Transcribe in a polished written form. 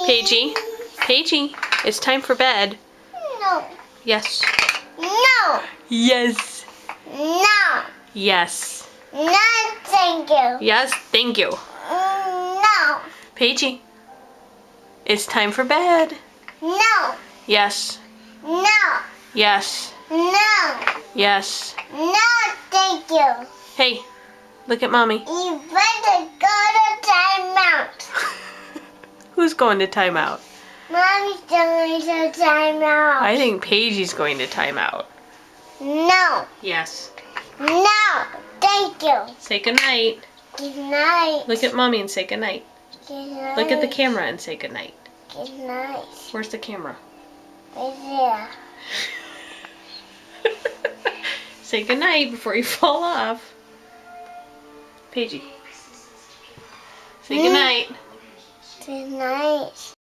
Paigey, Paigey, it's time for bed. No. Yes. No. Yes. No. Yes. No, thank you. Yes, thank you. No. Paigey, it's time for bed. No. Yes. No. Yes. No. Yes. No, thank you. Hey, look at mommy. You better go to timeout. Who's going to timeout? Mommy's going to timeout. I think Paigey's going to timeout. No. Yes. No, thank you. Say goodnight. Good night. Look at mommy and say goodnight. Good night. Look at the camera and say goodnight. Good night. Where's the camera? Right there. Say goodnight before you fall off. Paigey. Say goodnight. Good night.